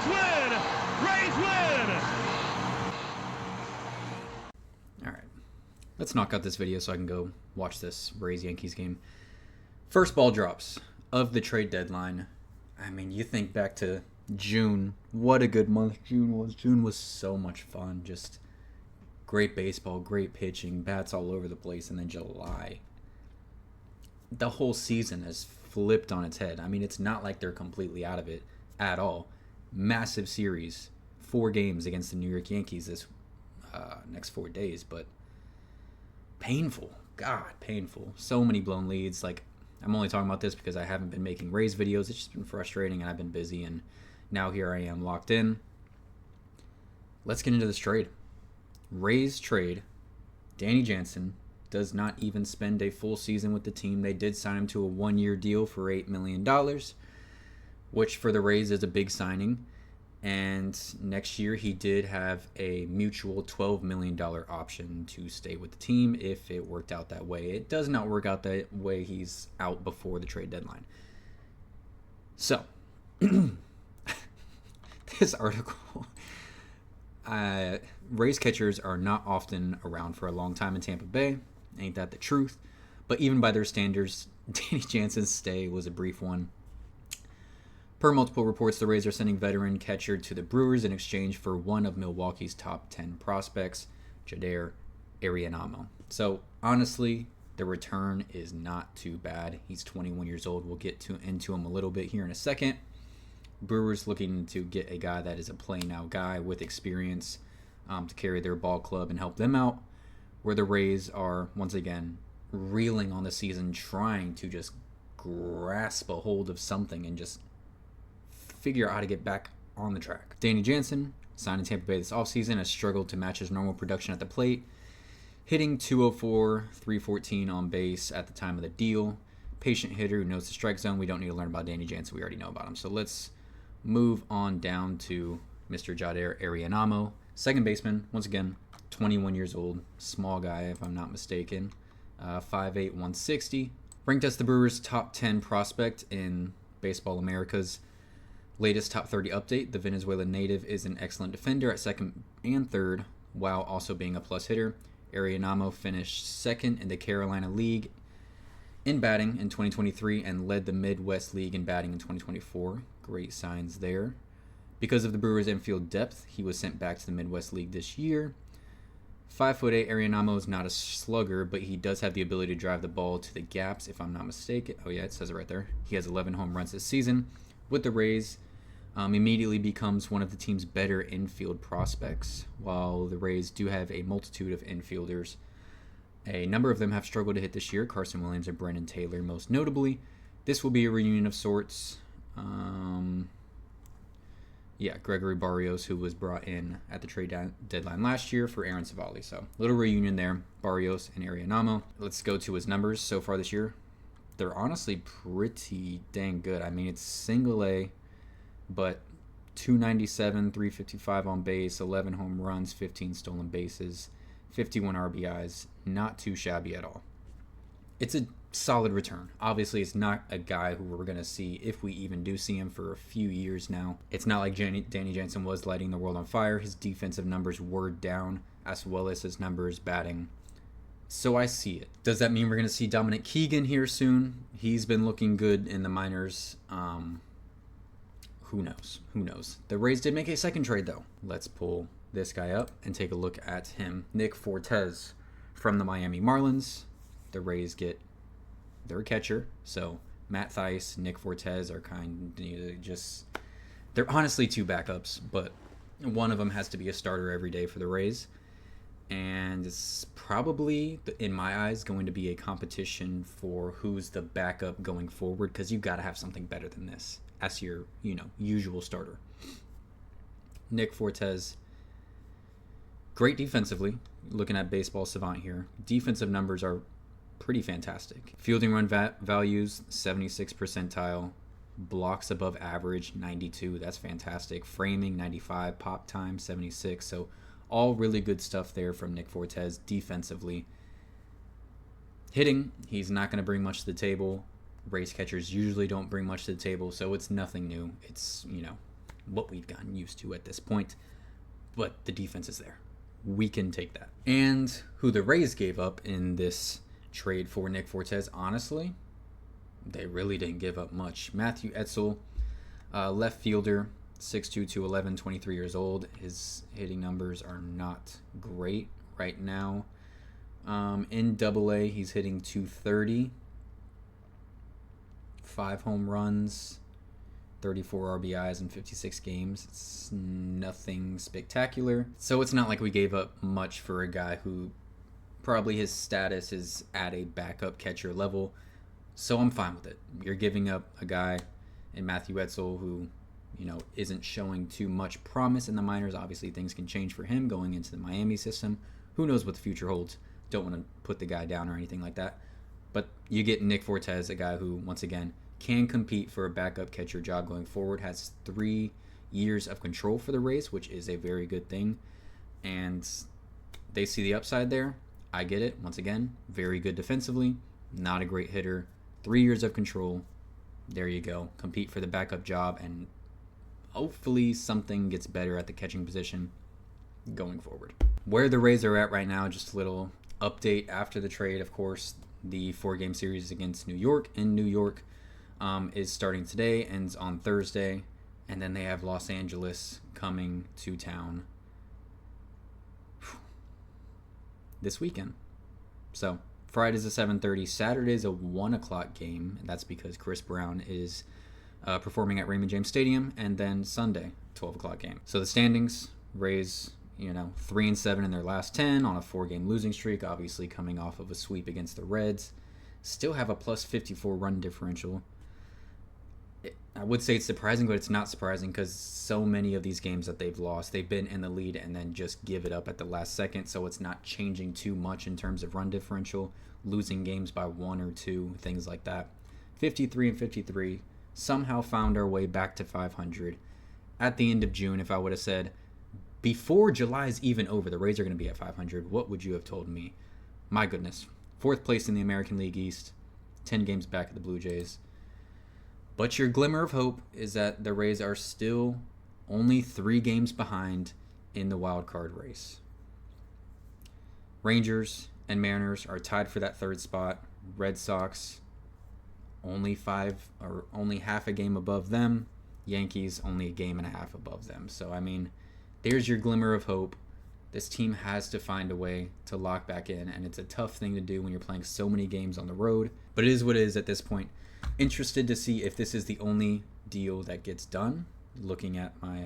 Rays win! Rays win! All right, let's knock out this video so I can go watch this Rays-Yankees game. First ball drops of the trade deadline. I mean, you think back to June. What a good month June was. June was so much fun. Just great baseball, great pitching, bats all over the place. And then July, the whole season has flipped on its head. I mean, it's not like they're completely out of it at all. Massive series, 4 games against the New York Yankees this next 4 days, but painful. God, painful. So many blown leads. Like, I'm only talking about this because I haven't been making Rays videos. It's just been frustrating, and I've been busy, and now here I am locked in. Let's get into this trade. Rays trade Danny Jansen. Does not even spend a full season with the team. They did sign him to a 1-year deal for $8 million, which for the Rays is a big signing. And next year he did have a mutual $12 million option to stay with the team if it worked out that way. It does not work out that way. He's out before the trade deadline. So, this article, Rays catchers are not often around for a long time in Tampa Bay. Ain't that the truth? But even by their standards, Danny Jansen's stay was a brief one. Per multiple reports, the Rays are sending veteran catcher to the Brewers in exchange for one of Milwaukee's top 10 prospects, Jadier Arianamo. So, honestly, the return is not too bad. He's 21 years old. We'll get into him a little bit here in a second. Brewers looking to get a guy that is a play-now guy with experience to carry their ball club and help them out, where the Rays are, once again, reeling on the season, trying to just grasp a hold of something and just figure out how to get back on the track. Danny Jansen, signed in Tampa Bay this offseason, has struggled to match his normal production at the plate, hitting .204, .314 on base at the time of the deal. Patient hitter who knows the strike zone. We don't need to learn about Danny Jansen. We already know about him. So let's move on down to Mr. Jadier Arianamo, second baseman, once again, 21 years old, small guy if I'm not mistaken, 5'8", 160. Ranked as the Brewers' top 10 prospect in Baseball America's latest top 30 update. The Venezuelan native is an excellent defender at second and third, while also being a plus hitter. Arianamo finished second in the Carolina League in batting in 2023 and led the Midwest League in batting in 2024. Great signs there. Because of the Brewers' infield depth, he was sent back to the Midwest League this year. 5'8", Arianamo is not a slugger, but he does have the ability to drive the ball to the gaps, if I'm not mistaken. Oh yeah, it says it right there. He has 11 home runs this season with the Rays. Immediately becomes one of the team's better infield prospects. While the Rays do have a multitude of infielders, a number of them have struggled to hit this year. Carson Williams and Brendan Taylor most notably. This will be a reunion of sorts. Gregory Barrios, who was brought in at the trade deadline last year for Aaron Savali. So, little reunion there, Barrios and Arianamo. Let's go to his numbers so far this year. They're honestly pretty dang good. I mean, it's single A, but 297, 355 on base, 11 home runs, 15 stolen bases, 51 RBIs. Not too shabby at all. It's a solid return. Obviously, it's not a guy who we're going to see, if we even do see him, for a few years now. It's not like Danny Jansen was lighting the world on fire. His defensive numbers were down, as well as his numbers batting. So I see it. Does that mean we're going to see Dominic Keegan here soon? He's been looking good in the minors. Who knows? Who knows? The Rays did make a second trade, though. Let's pull this guy up and take a look at him. Nick Fortes from the Miami Marlins. The Rays get their catcher. So Matt Thaiss, Nick Fortes are kind of just... They're honestly two backups, but one of them has to be a starter every day for the Rays. And it's probably, in my eyes, going to be a competition for who's the backup going forward, because you've got to have something better than this as your, usual starter. Nick Fortes, great defensively. Looking at Baseball Savant here, defensive numbers are pretty fantastic. Fielding run values, 76 percentile. Blocks above average, 92. That's fantastic. Framing, 95. Pop time, 76. So all really good stuff there from Nick Fortes defensively. Hitting, he's not going to bring much to the table. Rays catchers usually don't bring much to the table, so it's nothing new. It's, what we've gotten used to at this point. But the defense is there. We can take that. And who the Rays gave up in this trade for Nick Fortes, honestly, they really didn't give up much. Matthew Etzel, left fielder, 6'2", 211, 23 years old. His hitting numbers are not great right now. In Double-A, he's hitting .230, 5 home runs, 34 RBIs in 56 games. It's nothing spectacular. So it's not like we gave up much for a guy who probably his status is at a backup catcher level. So I'm fine with it. You're giving up a guy in Matthew Etzel who, isn't showing too much promise in the minors. Obviously, things can change for him going into the Miami system. Who knows what the future holds? Don't want to put the guy down or anything like that. But you get Nick Fortes, a guy who, once again, can compete for a backup catcher job going forward, has 3 years of control for the Rays, which is a very good thing. And they see the upside there. I get it. Once again, very good defensively, not a great hitter. 3 years of control. There you go. Compete for the backup job, and hopefully something gets better at the catching position going forward. Where the Rays are at right now, just a little update after the trade. Of course, the 4-game series against New York in New York is starting today, ends on Thursday, and then they have Los Angeles coming to town this weekend. So Friday's a 7:30, Saturday's a 1 o'clock game, and that's because Chris Brown is performing at Raymond James Stadium, and then Sunday, 12 o'clock game. So the standings, Rays, 3-7 in their last 10 on a 4-game losing streak, obviously coming off of a sweep against the Reds. Still have a plus 54 run differential. I would say it's surprising, but it's not surprising because so many of these games that they've lost, they've been in the lead and then just give it up at the last second, so it's not changing too much in terms of run differential, losing games by 1 or 2, things like that. 53-53, somehow found our way back to 500. At the end of June, if I would have said, before July is even over, the Rays are going to be at 500, what would you have told me? My goodness. 4th place in the American League East, 10 games back at the Blue Jays. But your glimmer of hope is that the Rays are still only 3 games behind in the wild card race. Rangers and Mariners are tied for that 3rd spot. Red Sox only half a game above them. Yankees only a game and a half above them. So, there's your glimmer of hope. This team has to find a way to lock back in, and it's a tough thing to do when you're playing so many games on the road. But it is what it is at this point. Interested to see if this is the only deal that gets done. Looking at my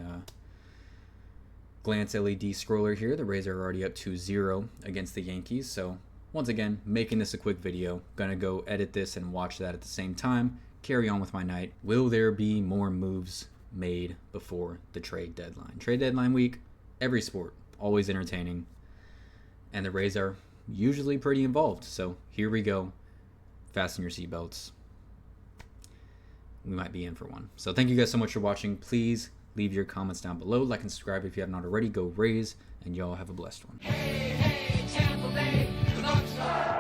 glance LED scroller here, the Rays are already up 2-0 against the Yankees. So, once again, making this a quick video. Gonna go edit this and watch that at the same time. Carry on with my night. Will there be more moves made before the trade deadline? Trade deadline week, every sport, always entertaining. And the Rays are usually pretty involved. So here we go. Fasten your seatbelts. We might be in for one. So thank you guys so much for watching. Please leave your comments down below. Like and subscribe if you have not already. Go Rays, and y'all have a blessed one. Hey, hey, Tampa Bay, rock star.